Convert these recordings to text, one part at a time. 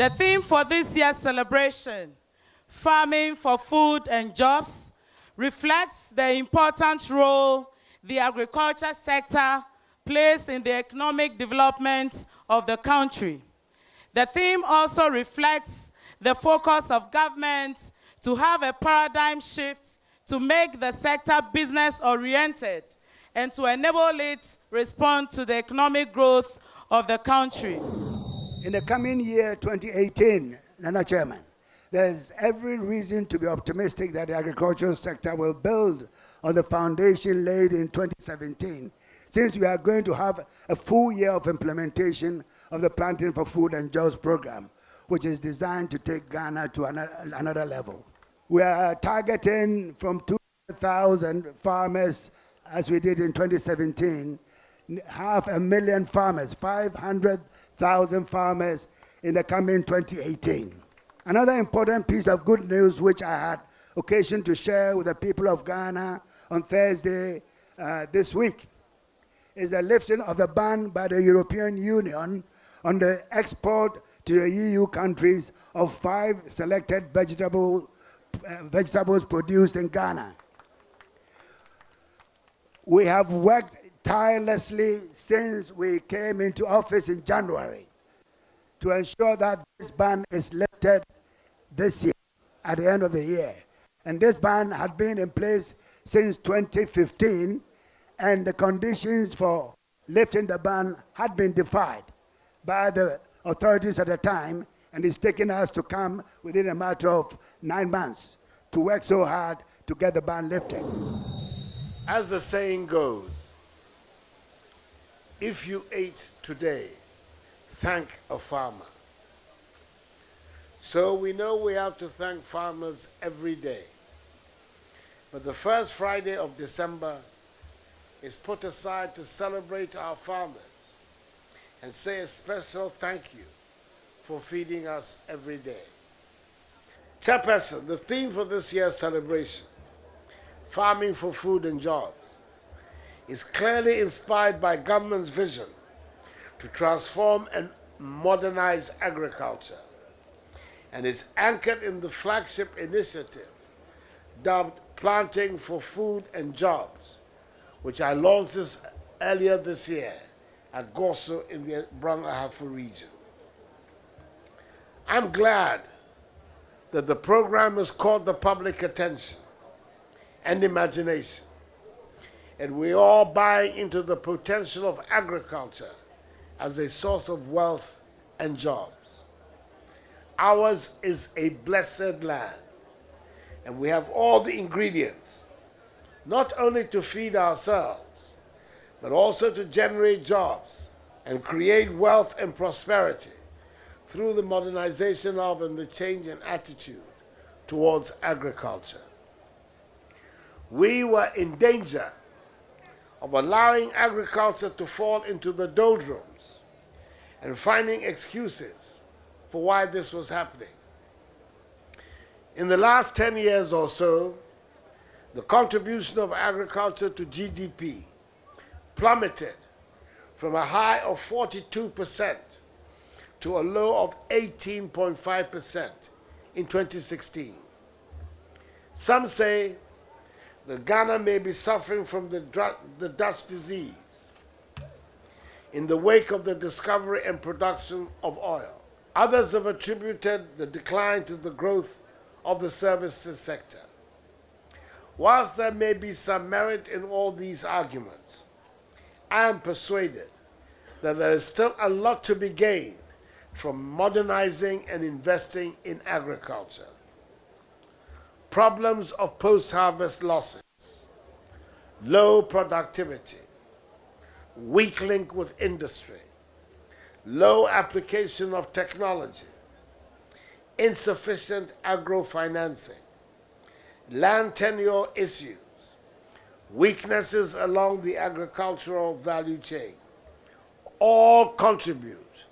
The theme for this year's celebration, Farming for Food and Jobs, reflects the important role the agriculture sector plays in the economic development of the country. The theme also reflects the focus of government to have a paradigm shift to make the sector business-oriented and to enable it respond to the economic growth of the country. In the coming year, 2018, Nana Chairman, there's every reason to be optimistic that the agricultural sector will build on the foundation laid in 2017, since we are going to have a full year of implementation of the Planting for Food and Jobs program, which is designed to take Ghana to another level. We are targeting from 200,000 farmers, as we did in 2017, 500,000 farmers, 500,000 farmers in the coming 2018. Another important piece of good news which I had occasion to share with the people of Ghana on Thursday this week is the lifting of the ban by the European Union on the export to the EU countries of 5 selected vegetables produced in Ghana. We have worked tirelessly since we came into office in January to ensure that this ban is lifted this year, at the end of the year. And this ban had been in place since 2015, and the conditions for lifting the ban had been defied by the authorities at the time, and it's taken us to come within a matter of 9 months to work so hard to get the ban lifted. As the saying goes, if you ate today, thank a farmer. So we know we have to thank farmers every day. But the first Friday of December is put aside to celebrate our farmers and say a special thank you for feeding us every day. Chairperson, the theme for this year's celebration, Farming for Food and Jobs, is clearly inspired by government's vision to transform and modernize agriculture, and is anchored in the flagship initiative dubbed Planting for Food and Jobs, which I launched earlier this year at Goso in the Brong Ahafo region. I'm glad that the program has caught the public attention and imagination, and we all buy into the potential of agriculture as a source of wealth and jobs. Ours is a blessed land, and we have all the ingredients, not only to feed ourselves, but also to generate jobs and create wealth and prosperity through the modernization of and the change in attitude towards agriculture. We were in danger of allowing agriculture to fall into the doldrums and finding excuses for why this was happening. In the last 10 years or so, the contribution of agriculture to GDP plummeted from a high of 42% to a low of 18.5% in 2016. Some say that Ghana may be suffering from the Dutch disease in the wake of the discovery and production of oil. Others have attributed the decline to the growth of the services sector. Whilst there may be some merit in all these arguments, I am persuaded that there is still a lot to be gained from modernizing and investing in agriculture. Problems of post-harvest losses, low productivity, weak link with industry, low application of technology, insufficient agro-financing, land tenure issues, weaknesses along the agricultural value chain, all contribute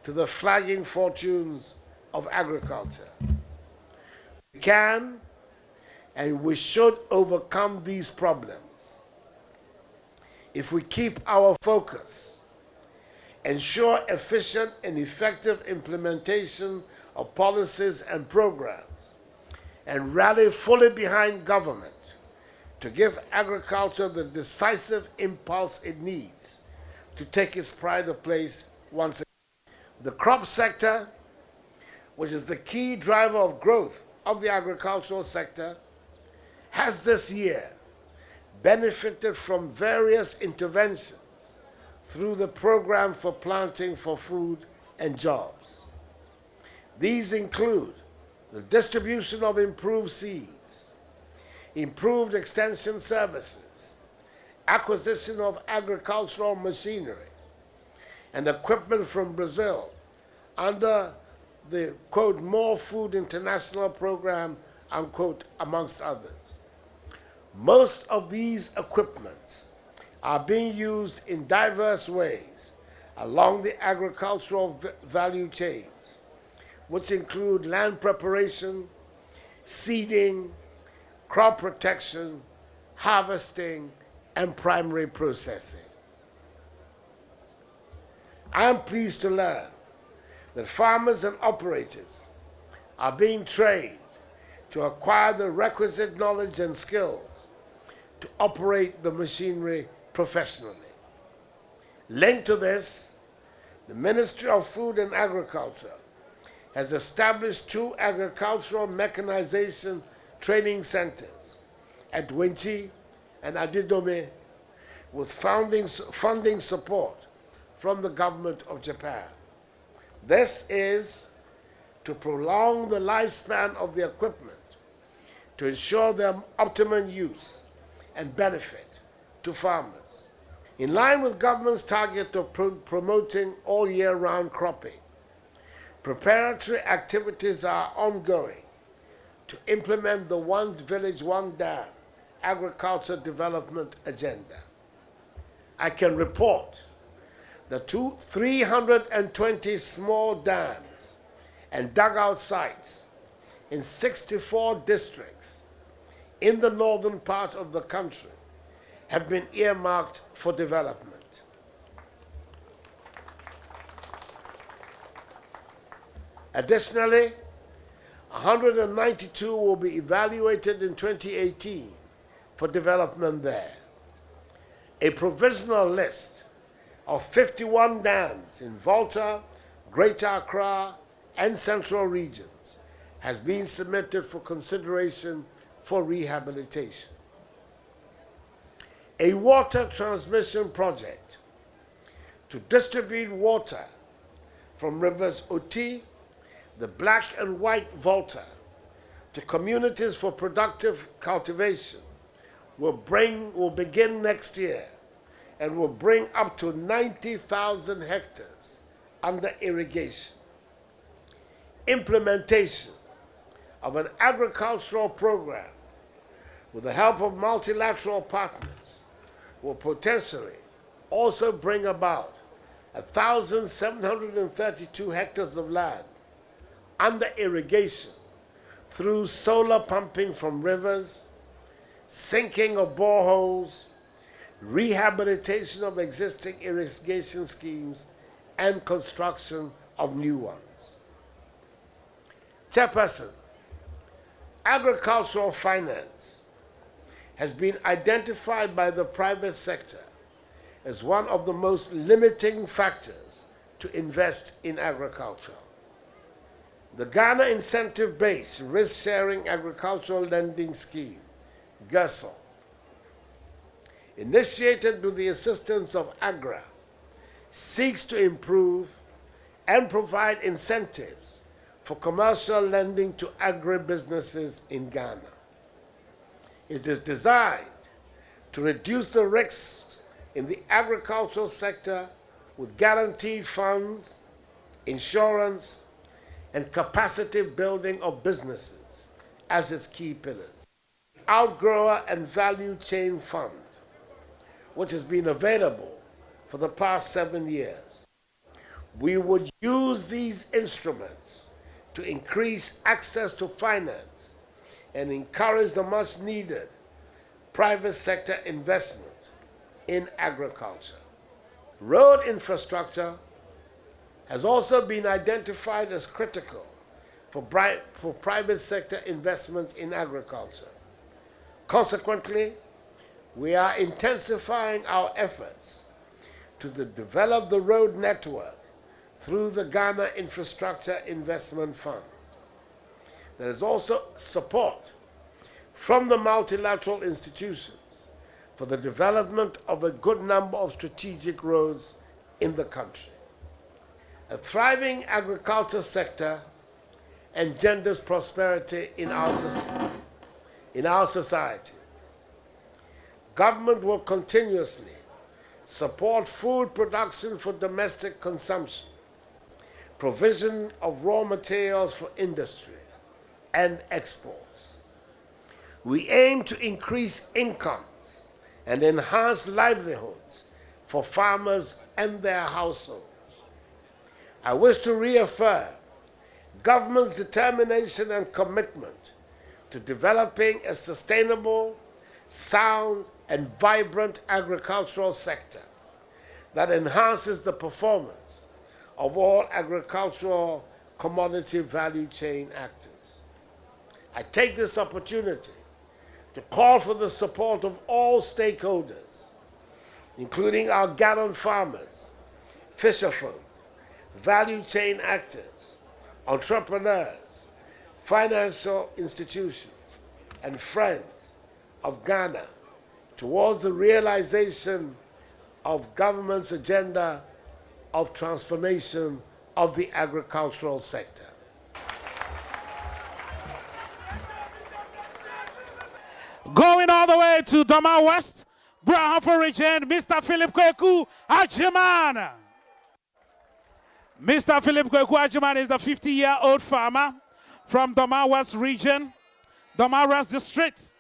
to the flagging fortunes of agriculture. We can and we should overcome these problems if we keep our focus, ensure efficient and effective implementation of policies and programs and rally fully behind government to give agriculture the decisive impulse it needs to take its pride of place once again. The crop sector, which is the key driver of growth of the agricultural sector, has this year benefited from various interventions through the Program for Planting for Food and Jobs. These include the distribution of improved seeds, improved extension services, acquisition of agricultural machinery, and equipment from Brazil under the, quote, More Food International program, unquote, amongst others. Most of these equipments are being used in diverse ways along the agricultural value chains, which include land preparation, seeding, crop protection, harvesting, and primary processing. I am pleased to learn that farmers and operators are being trained to acquire the requisite knowledge and skills to operate the machinery professionally. Linked to this, the Ministry of Food and Agriculture has established 2 agricultural mechanization training centers at Winchi and Adidome with funding support from the government of Japan. This is to prolong the lifespan of the equipment, to ensure their optimum use and benefit to farmers. In line with government's target of promoting all year-round cropping, preparatory activities are ongoing to implement the One Village, One Dam agriculture development agenda. I can report that 320 small dams and dugout sites in 64 districts in the northern part of the country have been earmarked for development. Additionally, 192 will be evaluated in 2018 for development there. A provisional list of 51 dams in Volta, Greater Accra, and Central regions has been submitted for consideration for rehabilitation. A water transmission project to distribute water from rivers Oti, the Black and White Volta, to communities for productive cultivation will begin next year and will bring up to 90,000 hectares under irrigation. Implementation of an agricultural program with the help of multilateral partners will potentially also bring about 1,732 hectares of land under irrigation through solar pumping from rivers, sinking of boreholes, rehabilitation of existing irrigation schemes, and construction of new ones. Chairperson, agricultural finance has been identified by the private sector as one of the most limiting factors to invest in agriculture. The Ghana Incentive-Based Risk-Sharing Agricultural Lending Scheme, GIRSL, initiated with the assistance of AGRA, seeks to improve and provide incentives for commercial lending to agribusinesses in Ghana. It is designed to reduce the risks in the agricultural sector with guaranteed funds, insurance, and capacity building of businesses as its key pillars. Outgrower and Value Chain Fund, which has been available for the past 7 years. We would use these instruments to increase access to finance and encourage the much needed private sector investment in agriculture. Road infrastructure has also been identified as critical for private sector investment in agriculture. Consequently, we are intensifying our efforts to develop the road network through the Ghana Infrastructure Investment Fund. There is also support from the multilateral institutions for the development of a good number of strategic roads in the country. A thriving agriculture sector engenders prosperity in our society. Government will continuously support food production for domestic consumption, provision of raw materials for industry, and exports. We aim to increase incomes and enhance livelihoods for farmers and their households. I wish to reaffirm government's determination and commitment to developing a sustainable, sound, and vibrant agricultural sector that enhances the performance of all agricultural commodity value chain actors. I take this opportunity to call for the support of all stakeholders, including our gallon farmers, fisherfolk, value chain actors, entrepreneurs, financial institutions, and friends of Ghana towards the realization of government's agenda of transformation of the agricultural sector. Going all the way to Doma West, Brahanfo region, Mr. Philip Kweku Ajiman. Mr. Philip Kweku Ajiman is a 50-year-old farmer from Doma West region, Doma West district.